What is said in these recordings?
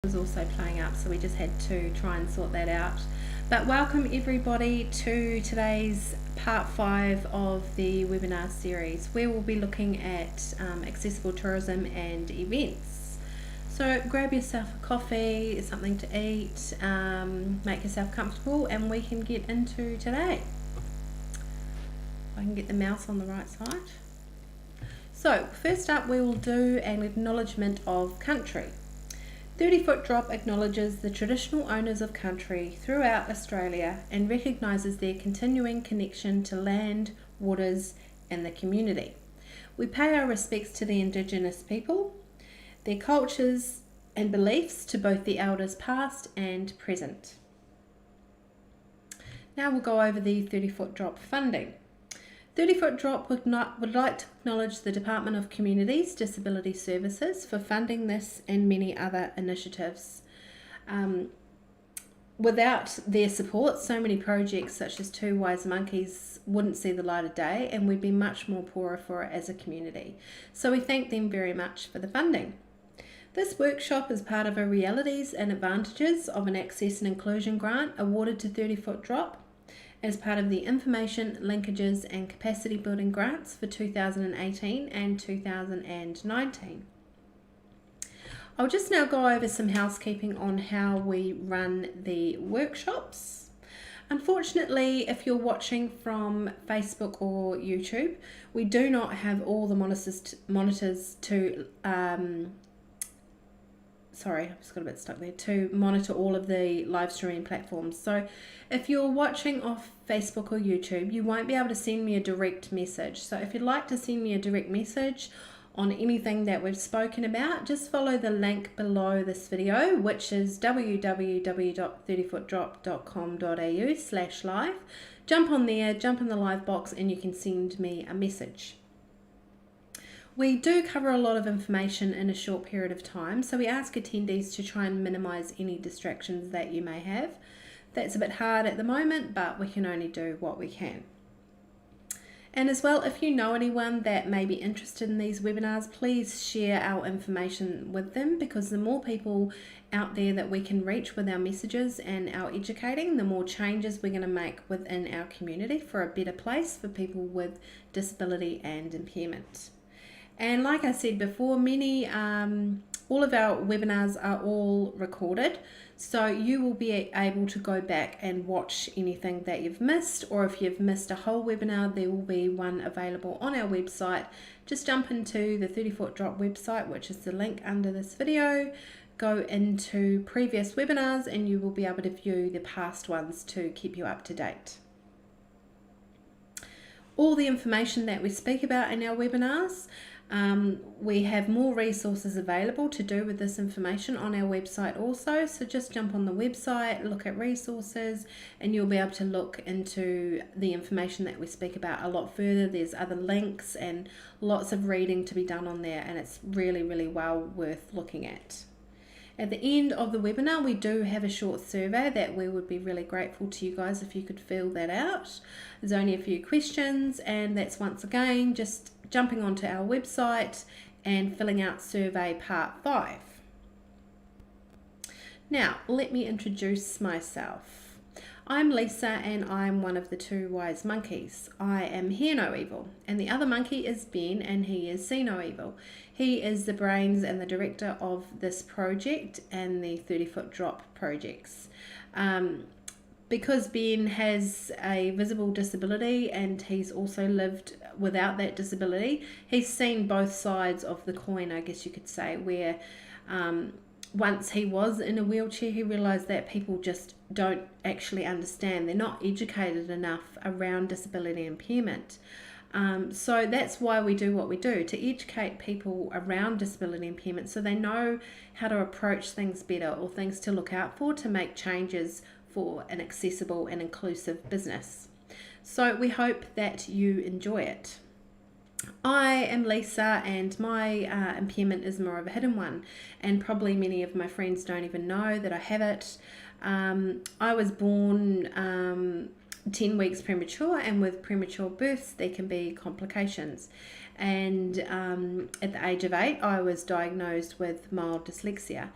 was also playing up, so we just had to try and sort that out. But welcome everybody to today's part 5 of the webinar series, where we'll be looking at accessible tourism and events. So grab yourself a coffee, something to eat, make yourself comfortable, and we can get into today. I can get the mouse on the right side. So first up, we will do an acknowledgement of country. 30-foot drop acknowledges the traditional owners of country throughout Australia and recognises their continuing connection to land, waters and the community. We pay our respects to the Indigenous people, their cultures and beliefs, to both the elders past and present. Now we'll go over the 30-foot drop funding. 30-foot drop would like to acknowledge the Department of Communities Disability Services for funding this and many other initiatives. Without their support, so many projects such as Two Wise Monkeys wouldn't see the light of day, and we'd be much more poorer for it as a community. So we thank them very much for the funding. This workshop is part of a Realities and Advantages of an Access and Inclusion grant awarded to 30-foot drop as part of the Information, Linkages and Capacity Building grants for 2018 and 2019. I'll just now go over some housekeeping on how we run the workshops. Unfortunately, if you're watching from Facebook or YouTube, we do not have all the monitors to sorry, I just got a bit stuck there, to monitor all of the live streaming platforms. So if you're watching off Facebook or YouTube, you won't be able to send me a direct message. So if you'd like to send me a direct message on anything that we've spoken about, just follow the link below this video, which is www.30footdrop.com.au/live. Jump on there, jump in the live box, and you can send me a message. We do cover a lot of information in a short period of time, so we ask attendees to try and minimise any distractions that you may have. That's a bit hard at the moment, but we can only do what we can. And as well, if you know anyone that may be interested in these webinars, please share our information with them, because the more people out there that we can reach with our messages and our educating, the more changes we're going to make within our community for a better place for people with disability and impairment. And like I said before, all of our webinars are all recorded, so you will be able to go back and watch anything that you've missed, or if you've missed a whole webinar, there will be one available on our website. Just jump into the 30-foot drop website, which is the link under this video, go into previous webinars, and you will be able to view the past ones to keep you up to date. All the information that we speak about in our webinars, we have more resources available to do with this information on our website also, so just jump on the website, look at resources, and you'll be able to look into the information that we speak about a lot further. There's other links and lots of reading to be done on there, and it's really, really well worth looking at. At the end of the webinar, we do have a short survey that we would be really grateful to you guys if you could fill that out. There's only a few questions, and that's once again just jumping onto our website and filling out survey part 5. Now, let me introduce myself. I'm Lisa, and I'm one of the Two Wise Monkeys. I am Hear No Evil, and the other monkey is Ben, and he is See No Evil. He is the brains and the director of this project and the 30-foot drop projects. Because Ben has a visible disability and he's also lived without that disability, he's seen both sides of the coin, I guess you could say, where once he was in a wheelchair, he realised that people just don't actually understand. They're not educated enough around disability impairment. So that's why we do what we do, to educate people around disability impairment so they know how to approach things better, or things to look out for to make changes for an accessible and inclusive business. So we hope that you enjoy it. I am Lisa, and my impairment is more of a hidden one, and probably many of my friends don't even know that I have it. I was born 10 weeks premature, and with premature births there can be complications, and at the age of 8 I was diagnosed with mild dyslexia.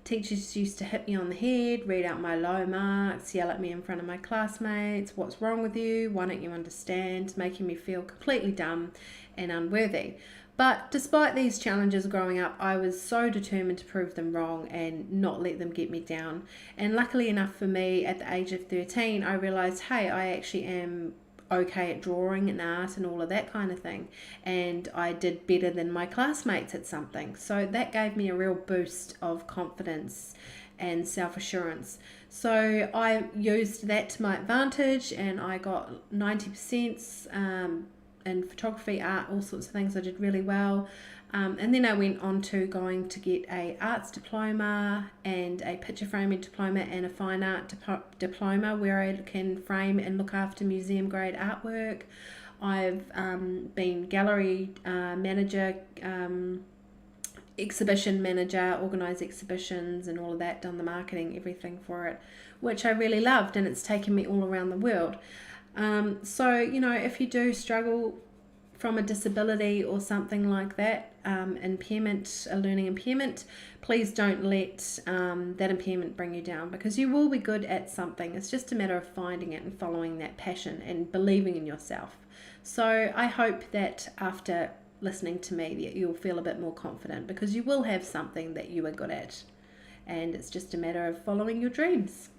Teachers used to hit me on the head, read out my low marks, yell at me in front of my classmates. What's wrong with you? Why don't you understand? Making me feel completely dumb and unworthy. But despite these challenges growing up, I was so determined to prove them wrong and not let them get me down. And luckily enough for me, at the age of 13, I realised, hey, I actually am okay at drawing and art and all of that kind of thing. And I did better than my classmates at something. So that gave me a real boost of confidence and self-assurance. So I used that to my advantage, and I got 90%. In photography, art, all sorts of things. I did really well. And then I went on to going to get a arts diploma and a picture framing diploma and a fine art diploma where I can frame and look after museum grade artwork. I've been gallery manager, exhibition manager, organised exhibitions and all of that, done the marketing, everything for it, which I really loved, and it's taken me all around the world. So, if you do struggle from a disability or something like that, impairment, a learning impairment, please don't let that impairment bring you down, because you will be good at something. It's just a matter of finding it and following that passion and believing in yourself. So I hope that after listening to me that you'll feel a bit more confident, because you will have something that you are good at, and it's just a matter of following your dreams.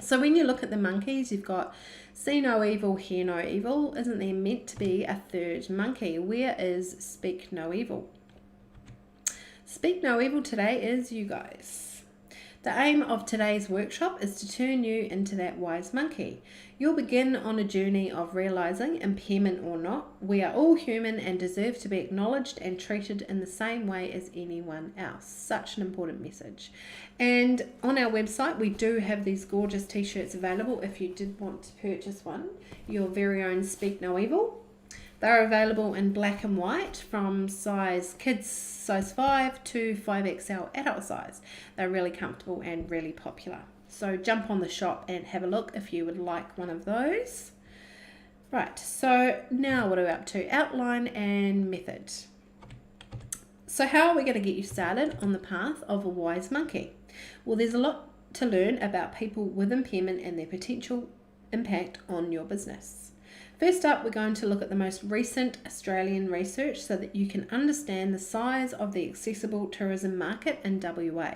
So when you look at the monkeys, you've got see no evil, hear no evil. Isn't there meant to be a third monkey? Where is speak no evil? Speak no evil today is you guys. The aim of today's workshop is to turn you into that wise monkey. You'll begin on a journey of realizing, impairment or not, we are all human and deserve to be acknowledged and treated in the same way as anyone else. Such an important message. And on our website, we do have these gorgeous t-shirts available if you did want to purchase one, your very own Speak No Evil. They're available in black and white from size kids size 5 to 5XL adult size. They're really comfortable and really popular. So jump on the shop and have a look if you would like one of those. Right, so now what are we up to? Outline and method. So how are we going to get you started on the path of a wise monkey? Well, there's a lot to learn about people with impairment and their potential impact on your business. First up, we're going to look at the most recent Australian research so that you can understand the size of the accessible tourism market in WA.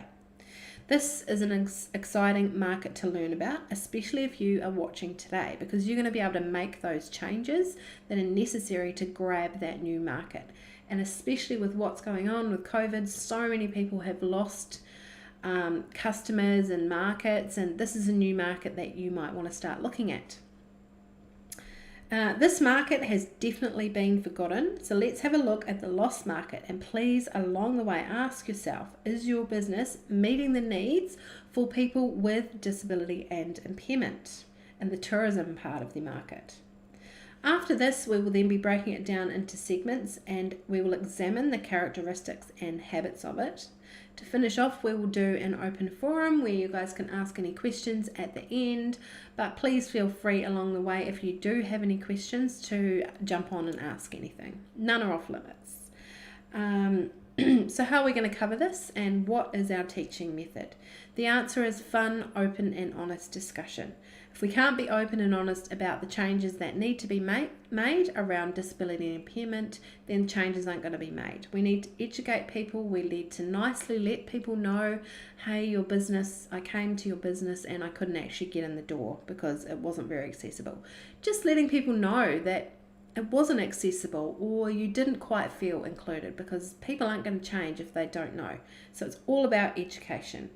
This is an exciting market to learn about, especially if you are watching today, because you're going to be able to make those changes that are necessary to grab that new market. And especially with what's going on with COVID, so many people have lost customers and markets, and this is a new market that you might want to start looking at. This market has definitely been forgotten, so let's have a look at the lost market, and please along the way ask yourself, is your business meeting the needs for people with disability and impairment and the tourism part of the market? After this, we will then be breaking it down into segments, and we will examine the characteristics and habits of it. To finish off, we will do an open forum where you guys can ask any questions at the end, but please feel free along the way, if you do have any questions, to jump on and ask anything. None are off limits. So how are we going to cover this, and what is our teaching method? The answer is fun, open and honest discussion. If we can't be open and honest about the changes that need to be made around disability and impairment, then changes aren't going to be made. We need to educate people. We need to nicely let people know, hey, your business, I came to your business and I couldn't actually get in the door because it wasn't very accessible. Just letting people know that it wasn't accessible, or you didn't quite feel included, because people aren't going to change if they don't know. So it's all about education.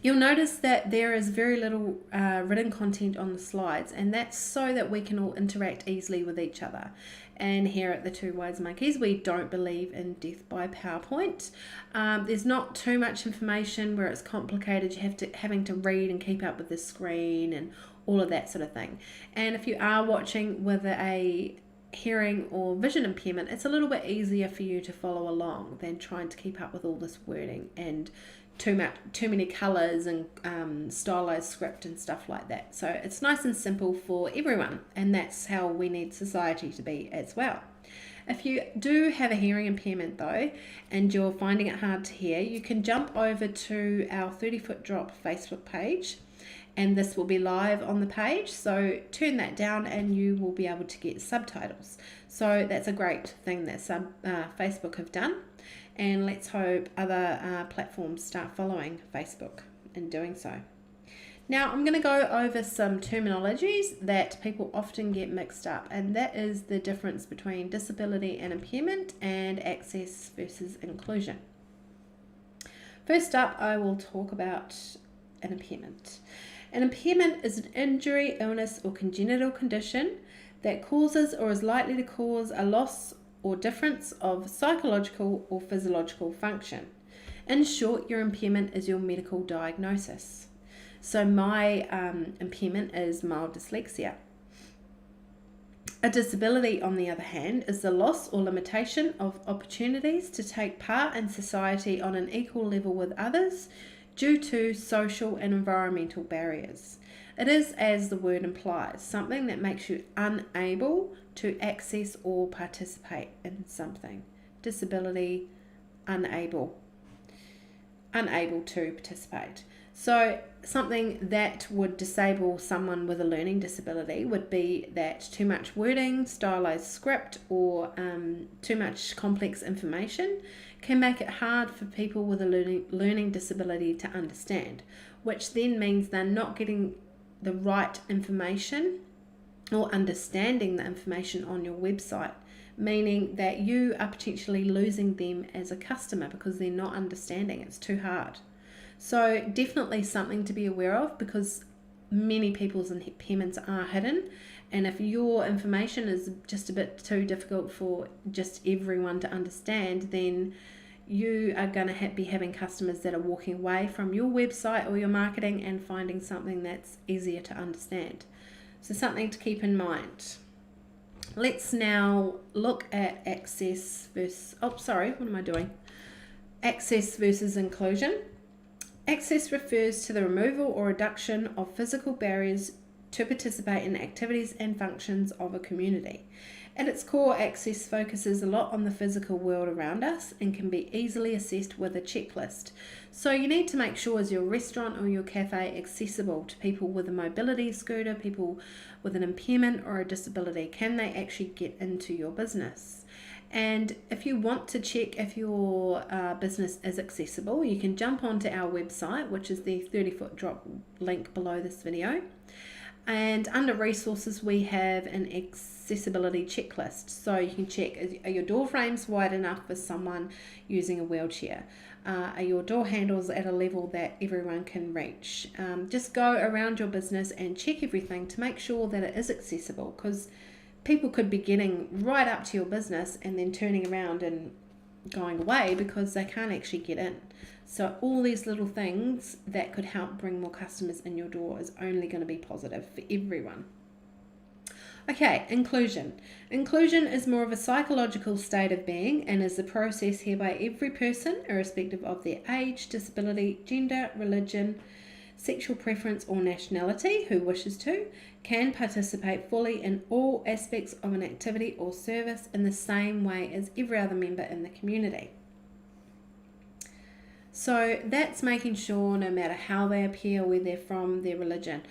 You'll notice that there is very little written content on the slides, and that's so that we can all interact easily with each other. And here at the Two Wise Monkeys, we don't believe in death by PowerPoint. There's not too much information where it's complicated. You having to read and keep up with the screen and all of that sort of thing. And if you are watching with a hearing or vision impairment, it's a little bit easier for you to follow along than trying to keep up with all this wording and too many colors and stylized script and stuff like that. So it's nice and simple for everyone, and that's how we need society to be as well. If you do have a hearing impairment though, and you're finding it hard to hear, you can jump over to our 30-foot drop Facebook page, and this will be live on the page. So turn that down and you will be able to get subtitles. So that's a great thing that Facebook have done. And let's hope other platforms start following Facebook in doing so. Now I'm going to go over some terminologies that people often get mixed up, and that is the difference between disability and impairment and access versus inclusion. First up, I will talk about an impairment. An impairment is an injury, illness, or congenital condition that causes or is likely to cause a loss or difference of psychological or physiological function. In short, your impairment is your medical diagnosis. So my impairment is mild dyslexia. A disability, on the other hand, is the loss or limitation of opportunities to take part in society on an equal level with others due to social and environmental barriers. It is, as the word implies, something that makes you unable to access or participate in something. Disability, unable to participate. So something that would disable someone with a learning disability would be that too much wording, stylized script, or too much complex information can make it hard for people with a learning disability to understand, which then means they're not getting the right information or understanding the information on your website, meaning that you are potentially losing them as a customer because they're not understanding. It's too hard. So definitely something to be aware of, because many people's impairments are hidden, and if your information is just a bit too difficult for just everyone to understand, then you are going to be having customers that are walking away from your website or your marketing and finding something that's easier to understand. So something to keep in mind. Let's now look at access versus inclusion. Access refers to the removal or reduction of physical barriers to participate in activities and functions of a community. At its core, access focuses a lot on the physical world around us and can be easily assessed with a checklist. So you need to make sure, is your restaurant or your cafe accessible to people with a mobility scooter, people with an impairment or a disability? Can they actually get into your business? And if you want to check if your business is accessible, you can jump onto our website, which is the 30-foot drop link below this video. And under resources, we have an accessibility checklist. So you can check, are your door frames wide enough for someone using a wheelchair? Are your door handles at a level that everyone can reach? Just go around your business and check everything to make sure that it is accessible, because people could be getting right up to your business and then turning around and going away because they can't actually get in. So all these little things that could help bring more customers in your door is only going to be positive for everyone. Okay, inclusion. Inclusion is more of a psychological state of being and is the process hereby every person, irrespective of their age, disability, gender, religion, sexual preference or nationality, who wishes to, can participate fully in all aspects of an activity or service in the same way as every other member in the community. So that's making sure no matter how they appear, where they're from, their religion,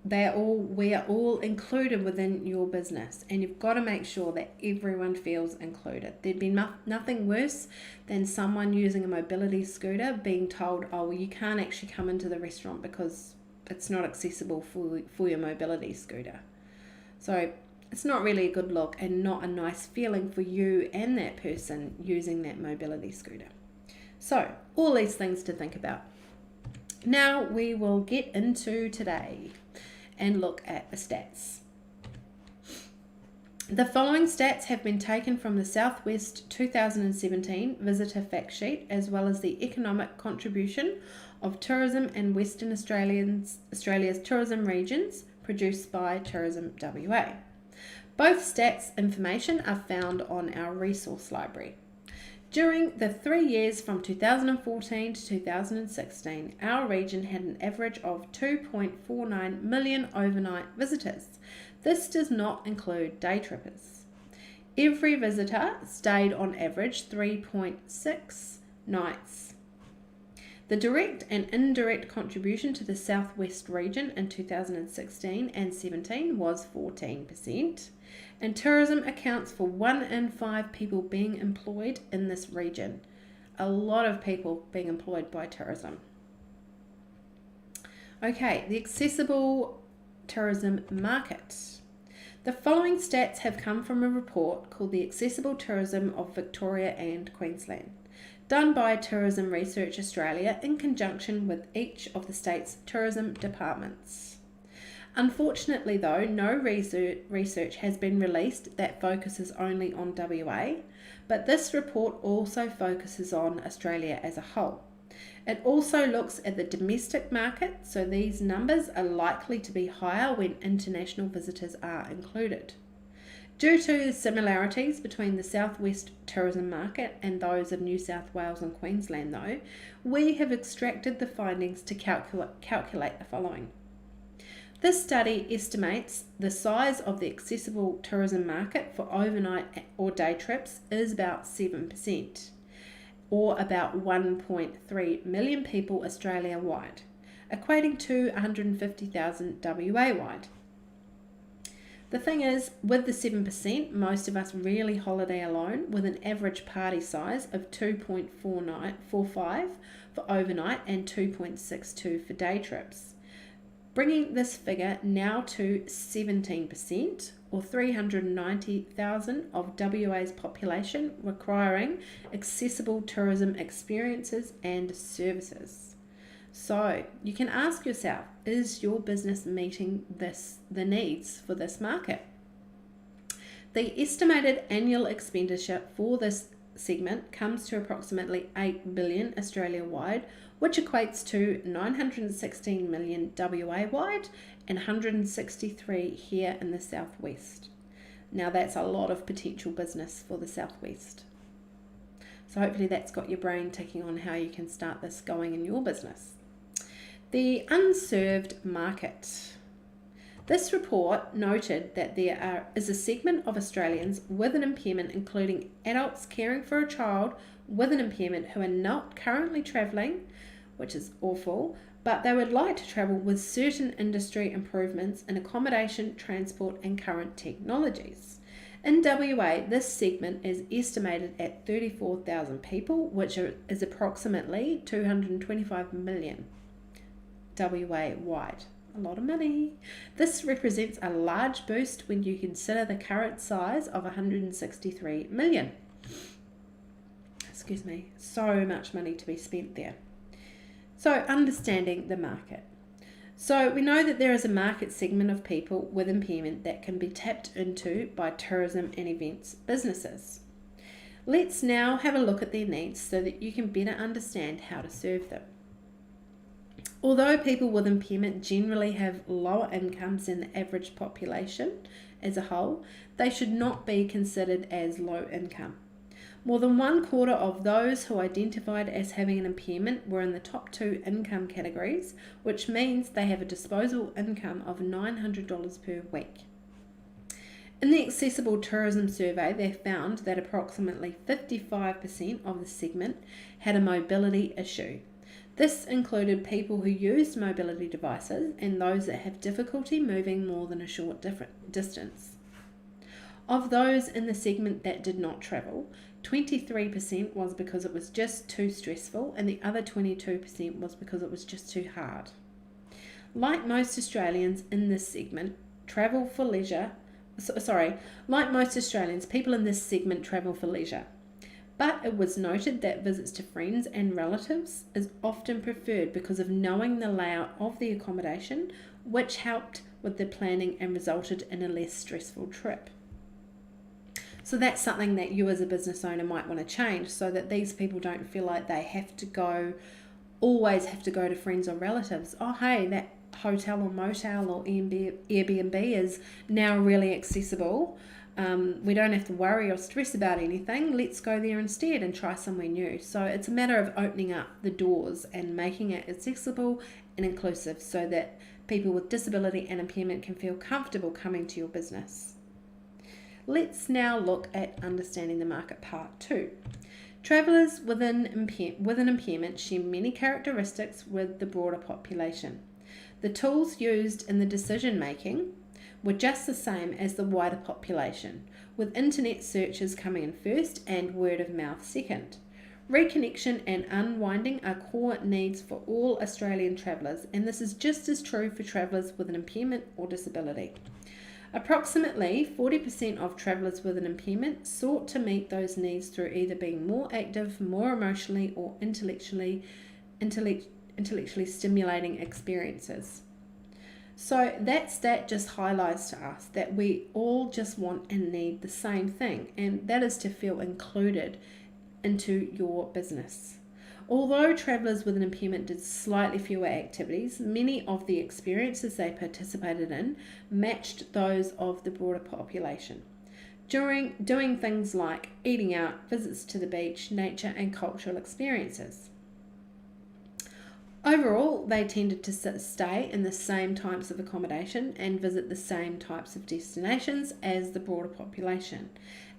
we are all included within your business, and you've got to make sure that everyone feels included. There'd be nothing worse than someone using a mobility scooter being told, oh, well, you can't actually come into the restaurant because it's not accessible for your mobility scooter. So it's not really a good look and not a nice feeling for you and that person using that mobility scooter. So all these things to think about. Now we will get into today and look at the stats. The following stats have been taken from the Southwest 2017 Visitor Fact Sheet, as well as the economic contribution of tourism in Western Australia's tourism regions, produced by Tourism WA. Both stats information are found on our resource library. During the 3 years from 2014 to 2016, our region had an average of 2.49 million overnight visitors. This does not include day trippers. every visitor stayed on average 3.6 nights. The direct and indirect contribution to the Southwest region in 2016 and 17 was 14%, and tourism accounts for 1 in 5 people being employed in this region. A lot of people being employed by tourism. Okay, the accessible tourism market. The following stats have come from a report called the Accessible Tourism of Victoria and Queensland, done by Tourism Research Australia in conjunction with each of the state's tourism departments. Unfortunately though, no research has been released that focuses only on WA, but this report also focuses on Australia as a whole. It also looks at the domestic market, so these numbers are likely to be higher when international visitors are included. Due to similarities between the Southwest tourism market and those of New South Wales and Queensland though, we have extracted the findings to calculate the following. This study estimates the size of the accessible tourism market for overnight or day trips is about 7%, or about 1.3 million people Australia-wide, equating to 150,000 WA-wide. The thing is, with the 7%, most of us really holiday alone with an average party size of 2.45 for overnight and 2.62 for day trips, bringing this figure now to 17%, or 390,000 of WA's population requiring accessible tourism experiences and services. So you can ask yourself, is your business meeting the needs for this market? The estimated annual expenditure for this segment comes to approximately 8 billion Australia-wide, which equates to 916 million WA-wide and 163 here in the Southwest. Now that's a lot of potential business for the Southwest. So hopefully that's got your brain ticking on how you can start this going in your business. The unserved market. This report noted that there is a segment of Australians with an impairment, including adults caring for a child with an impairment who are not currently travelling, which is awful, but they would like to travel with certain industry improvements in accommodation, transport and current technologies. In WA, this segment is estimated at 34,000 people, which is approximately 225 million WA-wide. A lot of money. This represents a large boost when you consider the current size of 163 million. Excuse me, so much money to be spent there. So understanding the market. So we know that there is a market segment of people with impairment that can be tapped into by tourism and events businesses. Let's now have a look at their needs so that you can better understand how to serve them. Although people with impairment generally have lower incomes than the average population as a whole, they should not be considered as low income. More than 1/4 of those who identified as having an impairment were in the top 2 income categories, which means they have a disposable income of $900 per week. In the Accessible Tourism Survey, they found that approximately 55% of the segment had a mobility issue. This included people who used mobility devices and those that have difficulty moving more than a short distance. Of those in the segment that did not travel, 23% was because it was just too stressful and the other 22% was because it was just too hard. Like most Australians in this segment, people in this segment travel for leisure. But it was noted that visits to friends and relatives is often preferred because of knowing the layout of the accommodation, which helped with the planning and resulted in a less stressful trip. So that's something that you as a business owner might want to change so that these people don't feel like they always have to go to friends or relatives. Oh, hey, that hotel or motel or Airbnb is now really accessible. We don't have to worry or stress about anything. Let's go there instead and try somewhere new. So it's a matter of opening up the doors and making it accessible and inclusive so that people with disability and impairment can feel comfortable coming to your business. Let's now look at understanding the market part 2. Travellers with an impairment share many characteristics with the broader population. The tools used in the decision making were just the same as the wider population, with internet searches coming in first and word of mouth second. Reconnection and unwinding are core needs for all Australian travellers, and this is just as true for travellers with an impairment or disability. Approximately 40% of travellers with an impairment sought to meet those needs through either being more active, more emotionally, or intellectually stimulating experiences. So that just highlights to us that we all just want and need the same thing, and that is to feel included into your business. Although travellers with an impairment did slightly fewer activities, many of the experiences they participated in matched those of the broader population. During doing things like eating out, visits to the beach, nature and cultural experiences. Overall, they tended to stay in the same types of accommodation and visit the same types of destinations as the broader population,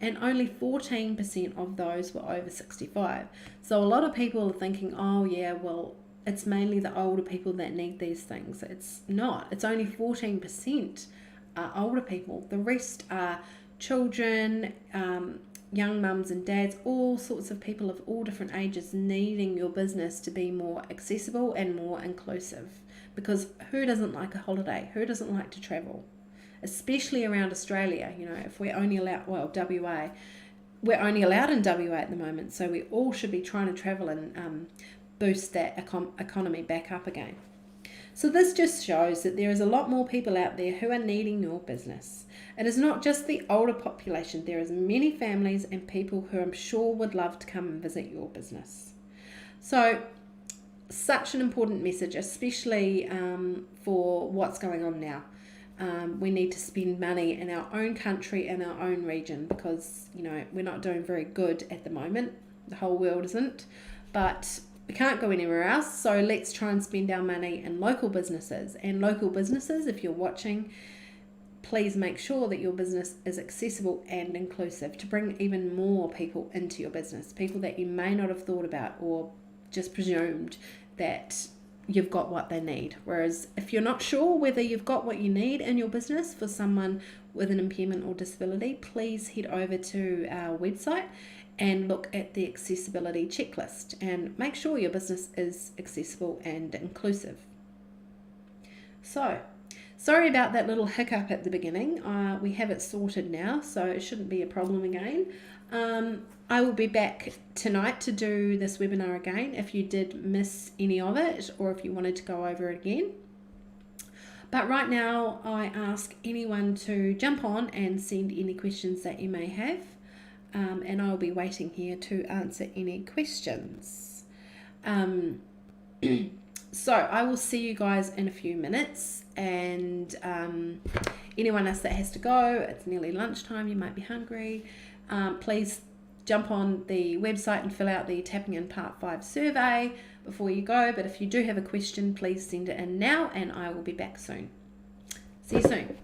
and only 14% of those were over 65. So a lot of people are thinking, oh yeah, well, it's mainly the older people that need these things. It's not. It's only 14% are older people. The rest are children, young mums and dads, all sorts of people of all different ages needing your business to be more accessible and more inclusive. Because who doesn't like a holiday? Who doesn't like to travel? Especially around Australia, if we're only allowed, WA, we're only allowed in WA at the moment, so we all should be trying to travel and boost that economy back up again. So this just shows that there is a lot more people out there who are needing your business. It is not just the older population. There is many families and people who I'm sure would love to come and visit your business. So such an important message, especially for what's going on now. We need to spend money in our own country and our own region because, we're not doing very good at the moment. The whole world isn't. But we can't go anywhere else, so let's try and spend our money in local businesses. And local businesses, if you're watching, please make sure that your business is accessible and inclusive to bring even more people into your business, people that you may not have thought about or just presumed that you've got what they need. Whereas if you're not sure whether you've got what you need in your business for someone with an impairment or disability, please head over to our website and look at the accessibility checklist and make sure your business is accessible and inclusive. So, sorry about that little hiccup at the beginning. We have it sorted now, so it shouldn't be a problem again. I will be back tonight to do this webinar again if you did miss any of it or if you wanted to go over it again. But right now, I ask anyone to jump on and send any questions that you may have. And I'll be waiting here to answer any questions. So I will see you guys in a few minutes, and anyone else that has to go, it's nearly lunchtime, you might be hungry, please jump on the website and fill out the Tapping in Part 5 survey before you go. But if you do have a question, please send it in now and I will be back soon. See you soon.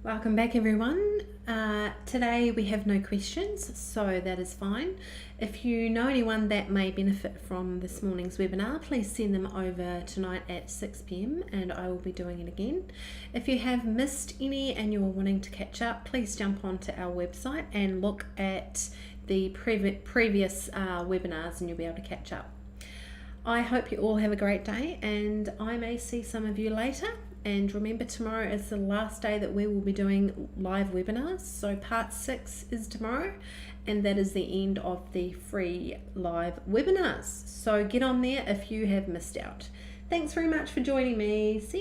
Welcome back, everyone. Today we have no questions, so that is fine. If you know anyone that may benefit from this morning's webinar, please send them over tonight at 6 p.m. and I will be doing it again. If you have missed any and you're wanting to catch up, please jump onto our website and look at the previous webinars and you'll be able to catch up. I hope you all have a great day, and I may see some of you later. And remember, tomorrow is the last day that we will be doing live webinars. So part 6 is tomorrow, and that is the end of the free live webinars. So get on there if you have missed out. Thanks very much for joining me. See you later.